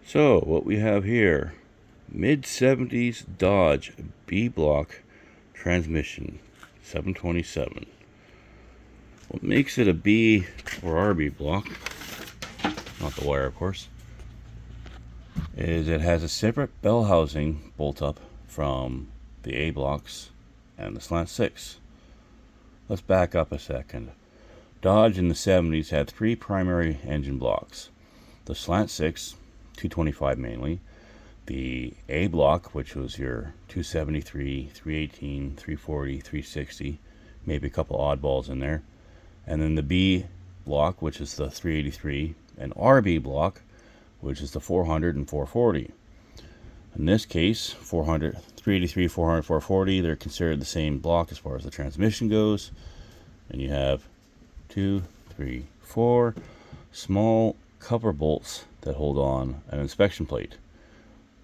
So what we have here, mid-70s Dodge B-block transmission, 727. What makes it a B or RB block, not the wire of course, is it has a separate bell housing bolt up from the A blocks and the slant 6. Let's back up a second. Dodge in the 70s had three primary engine blocks. The slant 6, 225 mainly, the A block, which was your 273, 318, 340, 360, maybe a couple oddballs in there, and then the B block, which is the 383, and RB block, which is the 400 and 440. In this case, 400, 383, 400, 440, they're considered the same block as far as the transmission goes. And you have 2, 3, 4 small cover bolts that hold on an inspection plate.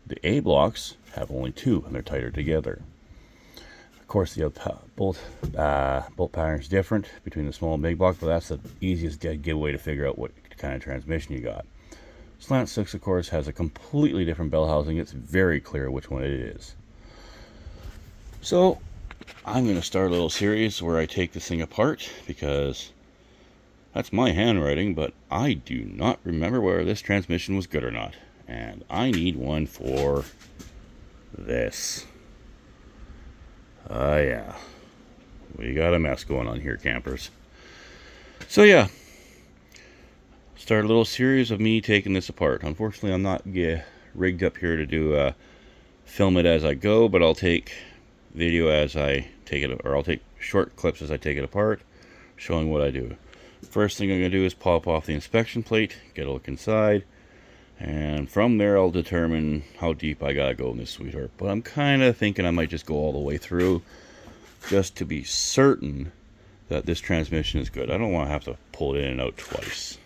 The A blocks have only 2 and they're tighter together. Of course, the bolt pattern is different between the small and big block, but that's the easiest dead giveaway to figure out what kind of transmission you got. Slant 6, of course, has a completely different bell housing. It's very clear which one it is. So I'm going to start a little series where I take this thing apart, because that's my handwriting, but I do not remember whether this transmission was good or not. And I need one for this. Yeah. We got a mess going on here, campers. So yeah. Start a little series of me taking this apart. Unfortunately, I'm not rigged up here to do film it as I go, but I'll take video as I take it, or I'll take short clips as I take it apart, showing what I do. First thing I'm going to do is pop off the inspection plate, get a look inside, and from there I'll determine how deep I gotta go in this sweetheart. But I'm kind of thinking I might just go all the way through, just to be certain that this transmission is good. I don't want to have to pull it in and out twice.